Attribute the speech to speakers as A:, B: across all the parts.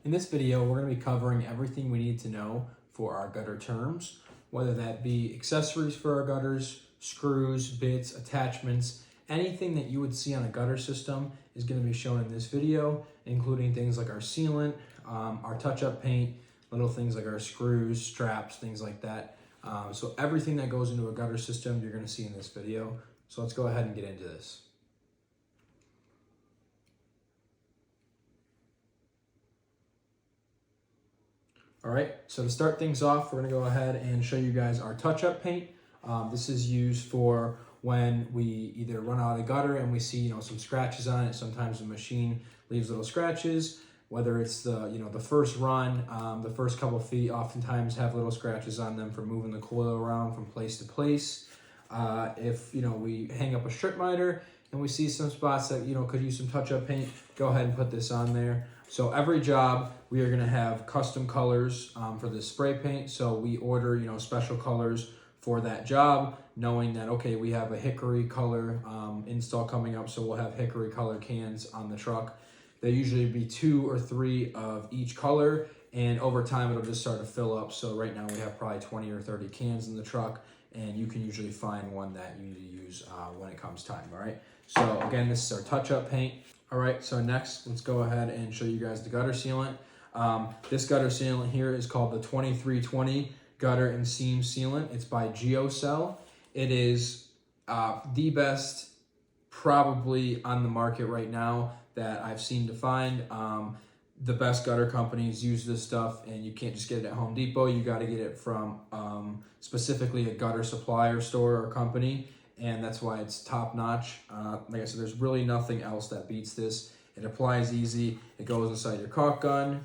A: In this video, we're going to be covering everything we need to know for our gutter terms, whether that be accessories for our gutters, screws, bits, attachments, anything that you would see on a gutter system is going to be shown in this video, including things like our sealant, our touch-up paint, little things like our screws, straps, things like that. So everything that goes into a gutter system, you're going to see in this video. So let's go ahead and get into this. All right, so to start things off, we're gonna go ahead and show you guys our touch-up paint. This is used for when we either run out of gutter and we see some scratches on it. Sometimes the machine leaves little scratches, whether it's the first run, the first couple feet oftentimes have little scratches on them for moving the coil around from place to place. If we hang up a strip miter and we see some spots that could use some touch-up paint, go ahead and put this on there. So every job we are going to have custom colors for the spray paint. So we order special colors for that job, knowing that okay, we have a hickory color install coming up, so we'll have hickory color cans on the truck. There usually be 2 or 3 of each color, and over time it'll just start to fill up. So right now we have probably 20 or 30 cans in the truck, and you can usually find one that you need to use when it comes time. All right. So again, this is our touch-up paint. All right, so next, let's go ahead and show you guys the gutter sealant. This gutter sealant here is called the 2320 Gutter and Seam Sealant. It's by GeoCell. It is the best probably on the market right now that I've seen to find. The best gutter companies use this stuff, and you can't just get it at Home Depot. You got to get it from specifically a gutter supplier store or company. And that's why it's top notch. Like I said, there's really nothing else that beats this. It applies easy. It goes inside your caulk gun.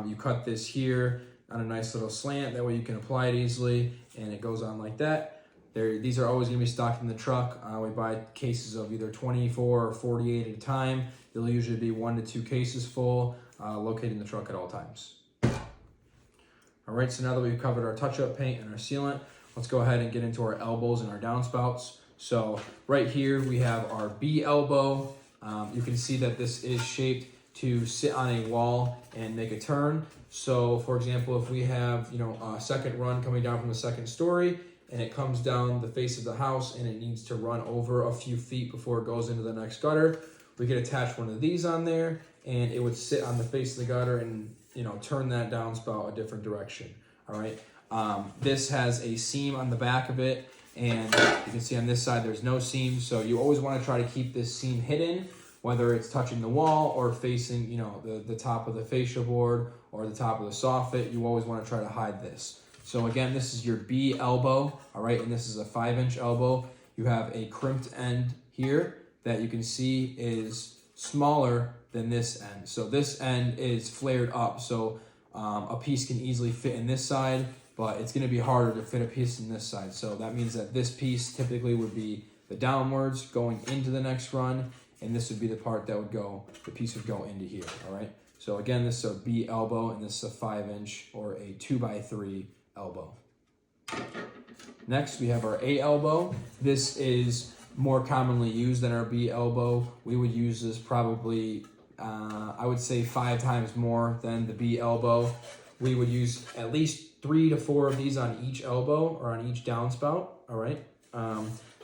A: You cut this here on a nice little slant. That way you can apply it easily, and it goes on like that. These are always gonna be stocked in the truck. We buy cases of either 24 or 48 at a time. There'll usually be 1 to 2 cases full, located in the truck at all times. All right, so now that we've covered our touch-up paint and our sealant, let's go ahead and get into our elbows and our downspouts. So right here we have our B elbow. You can see that this is shaped to sit on a wall and make a turn. So for example, if we have a second run coming down from the second story and it comes down the face of the house and it needs to run over a few feet before it goes into the next gutter, we could attach one of these on there and it would sit on the face of the gutter and turn that downspout a different direction. All right. This has a seam on the back of it. And you can see on this side, there's no seam. So you always want to try to keep this seam hidden, whether it's touching the wall or facing, the top of the fascia board or the top of the soffit. You always want to try to hide this. So again, this is your B elbow, all right? And this is a 5-inch elbow. You have a crimped end here that you can see is smaller than this end. So this end is flared up. So a piece can easily fit in this side, but it's going to be harder to fit a piece in this side. So that means that this piece typically would be the downwards going into the next run, and this would be the part that would go, the piece would go into here, all right? So again, this is a B elbow, and this is a 5-inch or a 2x3 elbow. Next, we have our A elbow. This is more commonly used than our B elbow. We would use this probably, I would say 5 times more than the B elbow. We would use at least 3 to 4 of these on each elbow or on each downspout, all right?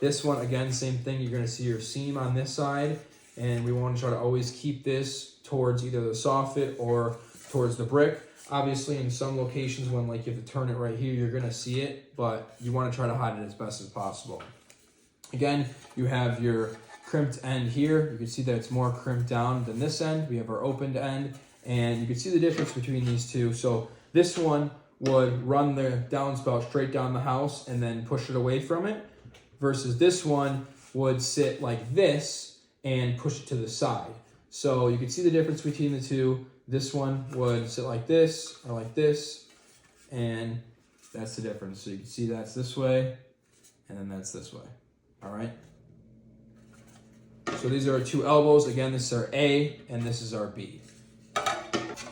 A: This one, again, same thing. You're gonna see your seam on this side, and we wanna try to always keep this towards either the soffit or towards the brick. Obviously, in some locations when you have to turn it right here, you're gonna see it, but you wanna try to hide it as best as possible. Again, you have your crimped end here. You can see that it's more crimped down than this end. We have our opened end, and you can see the difference between these two. So this one would run the downspout straight down the house and then push it away from it, versus this one would sit like this and push it to the side. So you can see the difference between the two. This one would sit like this or like this, and that's the difference. So you can see that's this way, and then that's this way. All right. So these are our 2 elbows. Again, this is our A and this is our B.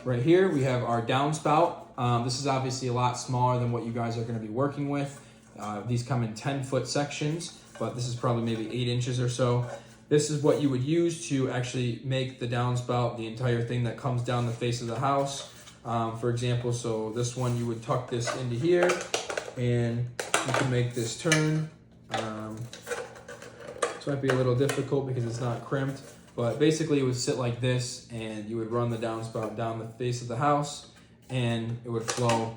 A: Right here, we have our downspout. This is obviously a lot smaller than what you guys are going to be working with. These come in 10-foot sections, but this is probably maybe 8 inches or so. This is what you would use to actually make the downspout, the entire thing that comes down the face of the house. For example, so this one, you would tuck this into here, and you can make this turn. This might be a little difficult because it's not crimped, but basically it would sit like this, and you would run the downspout down the face of the house, and it would flow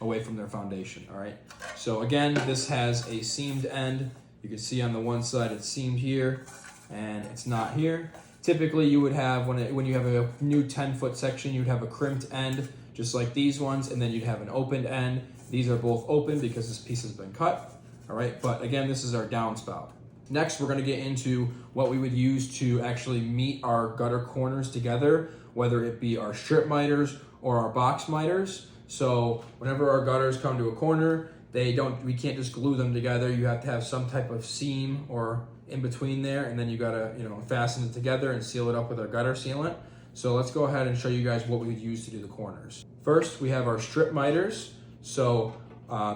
A: away from their foundation. All right. So again, this has a seamed end. You can see on the one side it's seamed here, and it's not here. Typically, you would have when you have a new 10-foot section, you'd have a crimped end, just like these ones, and then you'd have an opened end. These are both open because this piece has been cut. All right. But again, this is our downspout. Next, we're going to get into what we would use to actually meet our gutter corners together, whether it be our strip miters or our box miters. So whenever our gutters come to a corner, we can't just glue them together. You have to have some type of seam or in between there, and then you gotta fasten it together and seal it up with our gutter sealant. So let's go ahead and show you guys what we would use to do the corners. First, we have our strip miters. So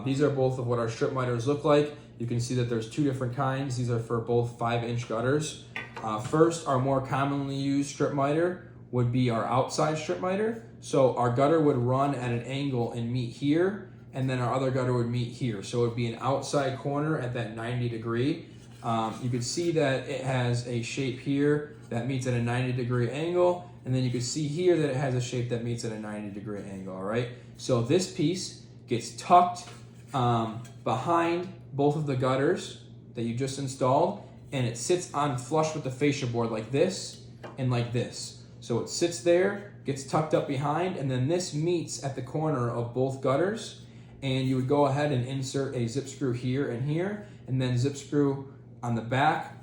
A: these are both of what our strip miters look like. You can see that there's two different kinds. These are for both 5-inch gutters. First, our more commonly used strip miter would be our outside strip miter. So our gutter would run at an angle and meet here, and then our other gutter would meet here. So it would be an outside corner at that 90 degree. You could see that it has a shape here that meets at a 90 degree angle, and then you can see here that it has a shape that meets at a 90 degree angle, all right? So this piece gets tucked behind both of the gutters that you just installed, and it sits on flush with the fascia board like this and like this. So it sits there, gets tucked up behind, and then this meets at the corner of both gutters, and you would go ahead and insert a zip screw here and here, and then zip screw on the back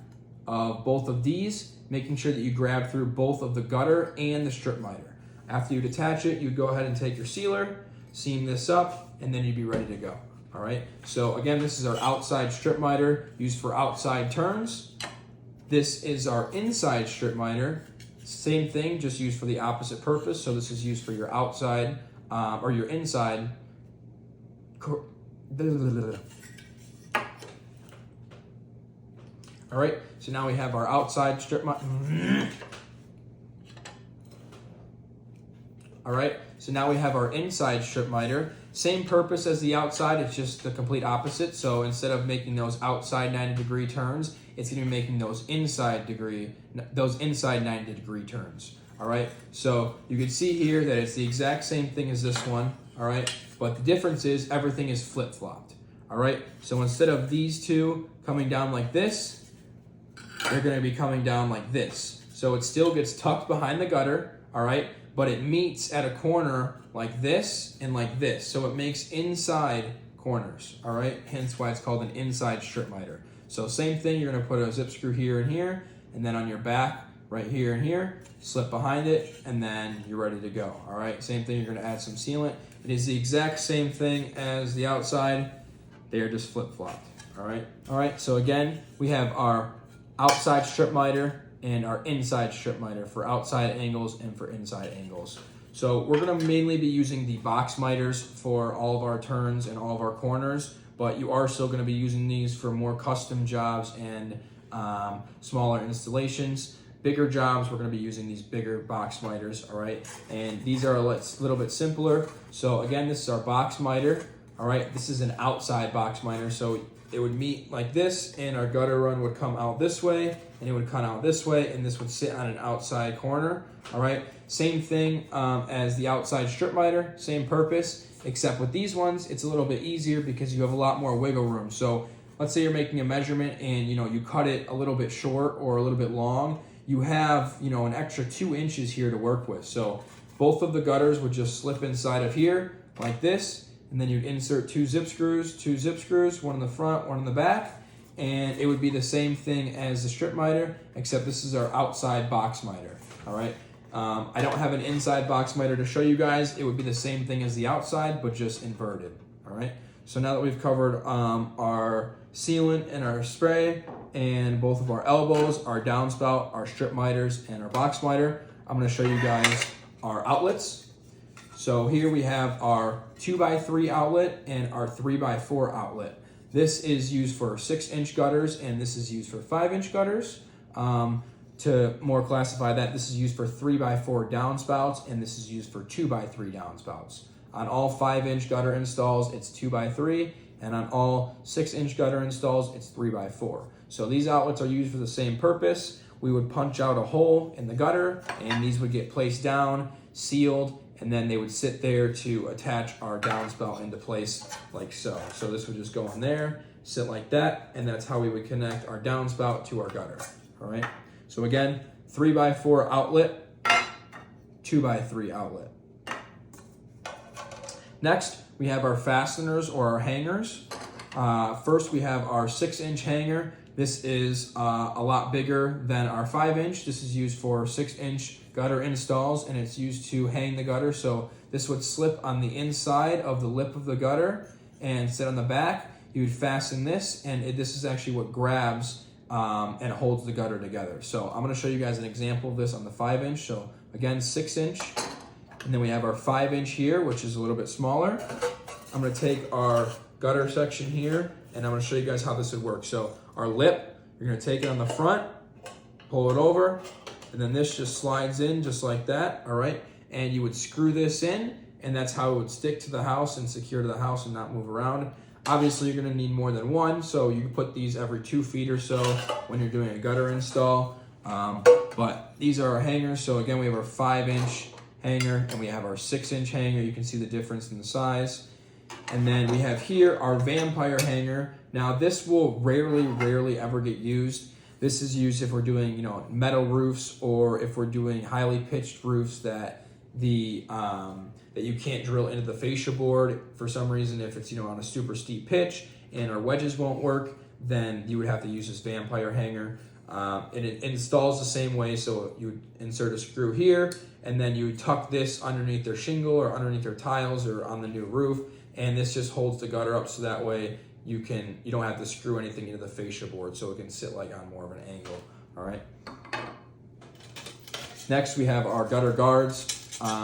A: of both of these, making sure that you grab through both of the gutter and the strip miter. After you detach it, you'd go ahead and take your sealer, seam this up, and then you'd be ready to go. All right, so again, this is our outside strip miter used for outside turns. This is our inside strip miter. Same thing, just used for the opposite purpose. So this is used for your outside or your inside. All right, so now we have our outside strip miter. All right, so now we have our inside strip miter. Same purpose as the outside, it's just the complete opposite. So instead of making those outside 90 degree turns, it's gonna be making those inside 90 degree turns. All right, so you can see here that it's the exact same thing as this one, all right? But the difference is everything is flip-flopped, all right? So instead of these two coming down like this, they're gonna be coming down like this. So it still gets tucked behind the gutter, all right? But it meets at a corner like this and like this. So it makes inside corners, all right? Hence why it's called an inside strip miter. So same thing, you're gonna put a zip screw here and here, and then on your back, right here and here, slip behind it, and then you're ready to go, all right? Same thing, you're gonna add some sealant. It is the exact same thing as the outside. They are just flip-flopped, all right? All right, so again, we have our outside strip miter and our inside strip miter for outside angles and for inside angles. So we're gonna mainly be using the box miters for all of our turns and all of our corners, but you are still gonna be using these for more custom jobs and smaller installations. Bigger jobs, we're gonna be using these bigger box miters, all right? And these are a little bit simpler. So again, this is our box miter, all right? This is an outside box miter, so it would meet like this, and our gutter run would come out this way, and it would come out this way, and this would sit on an outside corner, all right? Same thing as the outside strip miter, same purpose, except with these ones, it's a little bit easier because you have a lot more wiggle room. So let's say you're making a measurement and you cut it a little bit short or a little bit long, you have an extra 2 inches here to work with. So both of the gutters would just slip inside of here like this, and then you'd insert 2 zip screws, one in the front, one in the back, and it would be the same thing as the strip miter, except this is our outside box miter, all right? I don't have an inside box miter to show you guys. It would be the same thing as the outside, but just inverted, all right? So now that we've covered our sealant and our spray and both of our elbows, our downspout, our strip miters, and our box miter, I'm gonna show you guys our outlets. So here we have our 2x3 outlet and our 3x4 outlet. This is used for 6-inch gutters, and this is used for 5-inch gutters. to more classify that, this is used for 3x4 downspouts, and this is used for 2x3 downspouts. On all 5-inch gutter installs, it's 2x3, and on all 6-inch gutter installs, it's 3x4. So these outlets are used for the same purpose. We would punch out a hole in the gutter, and these would get placed down, sealed, and then they would sit there to attach our downspout into place like so. So this would just go in there, sit like that, and that's how we would connect our downspout to our gutter, all right? So again, 3x4 outlet, 2x3 outlet. Next, we have our fasteners or our hangers. First, we have our 6-inch hanger. This is a lot bigger than our 5-inch. This is used for 6-inch gutter installs, and it's used to hang the gutter. So this would slip on the inside of the lip of the gutter and sit on the back. You would fasten this, and this is actually what grabs and holds the gutter together. So I'm going to show you guys an example of this on the 5-inch. So again, 6-inch, and then we have our 5-inch here, which is a little bit smaller. I'm going to take our gutter section here, and I'm going to show you guys how this would work. So our lip, you're going to take it on the front, pull it over, and then this just slides in just like that, all right? And you would screw this in, and that's how it would stick to the house and secure to the house and not move around. Obviously, you're going to need more than one, so you can put these every 2 feet or so when you're doing a gutter install. But these are our hangers. So again, we have our 5-inch hanger, and we have our 6-inch hanger. You can see the difference in the size. And then we have here our vampire hanger. Now this will rarely ever get used. This is used if we're doing, metal roofs, or if we're doing highly pitched roofs that that you can't drill into the fascia board for some reason. If it's, on a super steep pitch and our wedges won't work, then you would have to use this vampire hanger. And it installs the same way. So you would insert a screw here, and then you would tuck this underneath their shingle or underneath their tiles or on the new roof. And this just holds the gutter up, so that way you don't have to screw anything into the fascia board, so it can sit like on more of an angle, all right? Next, we have our gutter guards.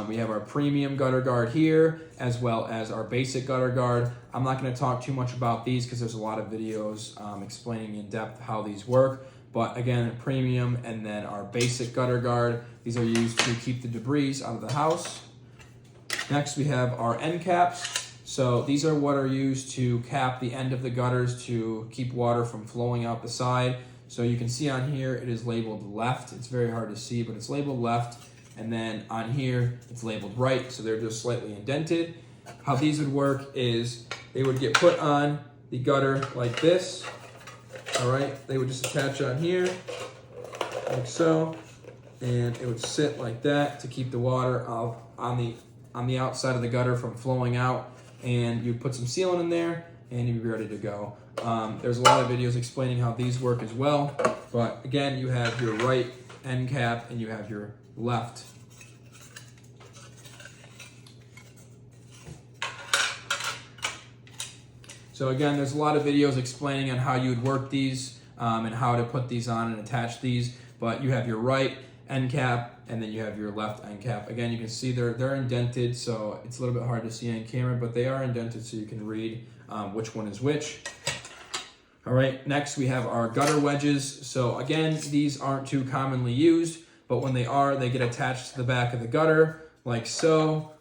A: We have our premium gutter guard here, as well as our basic gutter guard. I'm not gonna talk too much about these because there's a lot of videos explaining in depth how these work. But again, premium and then our basic gutter guard. These are used to keep the debris out of the house. Next, we have our end caps. So these are what are used to cap the end of the gutters to keep water from flowing out the side. So you can see on here, it is labeled left. It's very hard to see, but it's labeled left. And then on here, it's labeled right. So they're just slightly indented. How these would work is they would get put on the gutter like this. All right, they would just attach on here like so. And it would sit like that to keep the water on the outside of the gutter from flowing out. And you put some sealant in there, and you'd be ready to go. There's a lot of videos explaining how these work as well. But again, you have your right end cap, and you have your left. So again, there's a lot of videos explaining on how you would work these and how to put these on and attach these. But you have your right end cap, and then you have your left end cap. Again, you can see they're indented, so it's a little bit hard to see on camera, but they are indented so you can read which one is which. All right, next we have our gutter wedges. So again, these aren't too commonly used, but when they are, they get attached to the back of the gutter like so.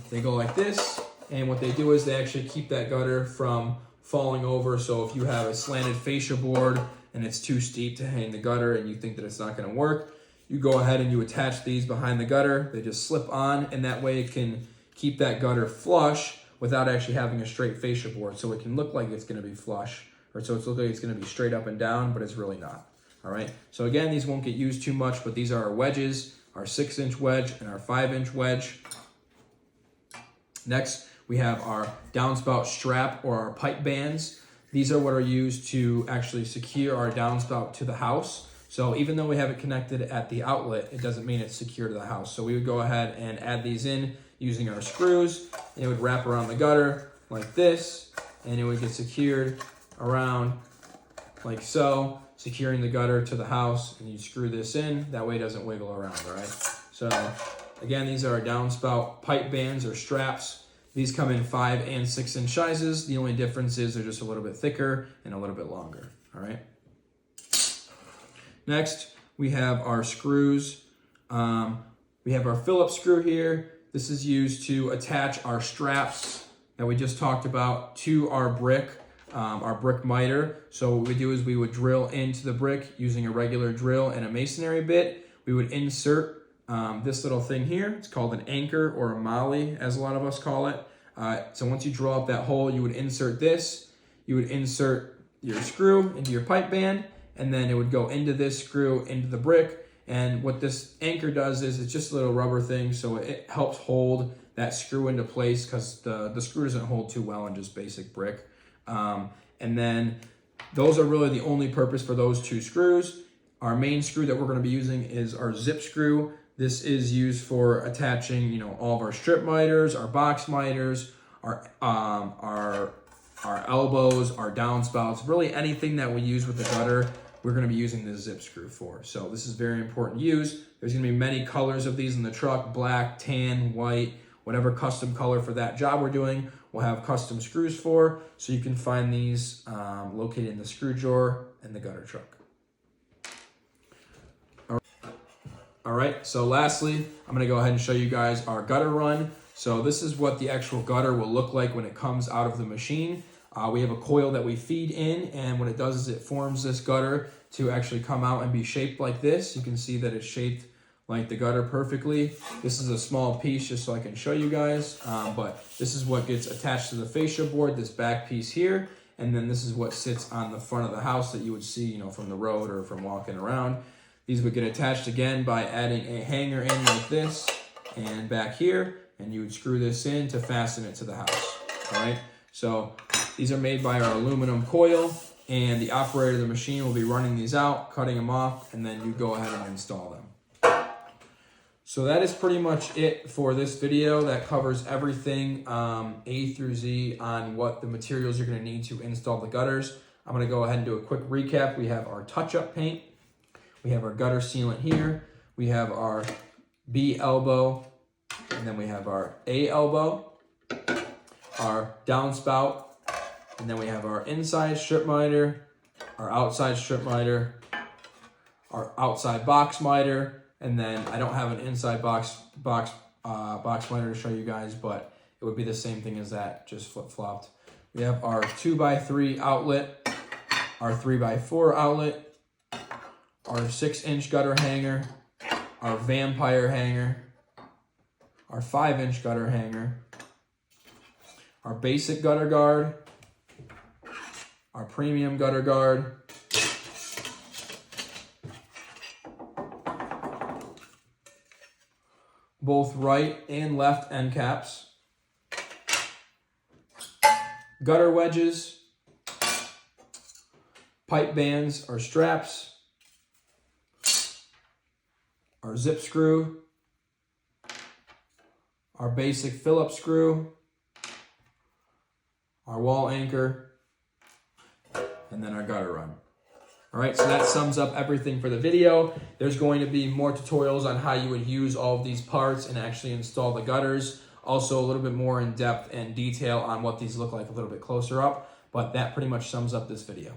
A: They go like this, and what they do is they actually keep that gutter from falling over. So if you have a slanted fascia board and it's too steep to hang the gutter and you think that it's not gonna work, you go ahead and you attach these behind the gutter. They just slip on, and that way it can keep that gutter flush without actually having a straight fascia board. So it can look like it's gonna be flush, or so it's look like it's gonna be straight up and down, but it's really not, all right? So again, these won't get used too much, but these are our wedges, our 6-inch wedge and our 5-inch wedge. Next, we have our downspout strap or our pipe bands. These are what are used to actually secure our downspout to the house. So even though we have it connected at the outlet, it doesn't mean it's secure to the house. So we would go ahead and add these in using our screws, and it would wrap around the gutter like this, and it would get secured around like so, securing the gutter to the house, and you screw this in, that way it doesn't wiggle around, all right? So again, these are our downspout pipe bands or straps. These come in 5 and 6-inch sizes. The only difference is they're just a little bit thicker and a little bit longer, all right? Next, we have our screws. We have our Phillips screw here. This is used to attach our straps that we just talked about to our brick miter. So what we do is we would drill into the brick using a regular drill and a masonry bit. We would insert this little thing here. It's called an anchor or a molly, as a lot of us call it. So once you drill up that hole, you would insert this. You would insert your screw into your pipe band, and then it would go into this screw into the brick. And what this anchor does is it's just a little rubber thing, so it helps hold that screw into place, because the screw doesn't hold too well in just basic brick. And then those are really the only purpose for those two screws. Our main screw that we're going to be using is our zip screw. This is used for attaching, you know, all of our strip miters, our box miters, our elbows, our downspouts, really anything that we use with the gutter, we're going to be using this zip screw for. So this is very important to use. There's going to be many colors of these in the truck: black, tan, white, whatever custom color for that job we're doing. We'll have custom screws for, so you can find these located in the screw drawer in the gutter truck. All right, so lastly, I'm gonna go ahead and show you guys our gutter run. So this is what the actual gutter will look like when it comes out of the machine. We have a coil that we feed in, and what it does is it forms this gutter to actually come out and be shaped like this. You can see that it's shaped like the gutter perfectly. This is a small piece just so I can show you guys, but this is what gets attached to the fascia board, this back piece here, and then this is what sits on the front of the house that you would see, you know, from the road or from walking around. These would get attached again by adding a hanger in like this and back here, and you would screw this in to fasten it to the house. All right, so these are made by our aluminum coil, and the operator of the machine will be running these out, cutting them off, and then you go ahead and install them. So that is pretty much it for this video. That covers everything A through Z on what the materials you're going to need to install the gutters. I'm going to go ahead and do a quick recap. We have our touch-up paint. We have our gutter sealant here. We have our B elbow, and then we have our A elbow, our downspout, and then we have our inside strip miter, our outside strip miter, our outside box miter, and then I don't have an inside box miter to show you guys, but it would be the same thing as that, just flip-flopped. We have our 2x3 outlet, our 3x4 outlet, our 6-inch gutter hanger, our vampire hanger, our 5-inch gutter hanger, our basic gutter guard, our premium gutter guard, both right and left end caps, gutter wedges, pipe bands or straps, our zip screw, our basic Phillips screw, our wall anchor, and then our gutter run. All right, so that sums up everything for the video. There's going to be more tutorials on how you would use all of these parts and actually install the gutters. Also a little bit more in depth and detail on what these look like a little bit closer up, but that pretty much sums up this video.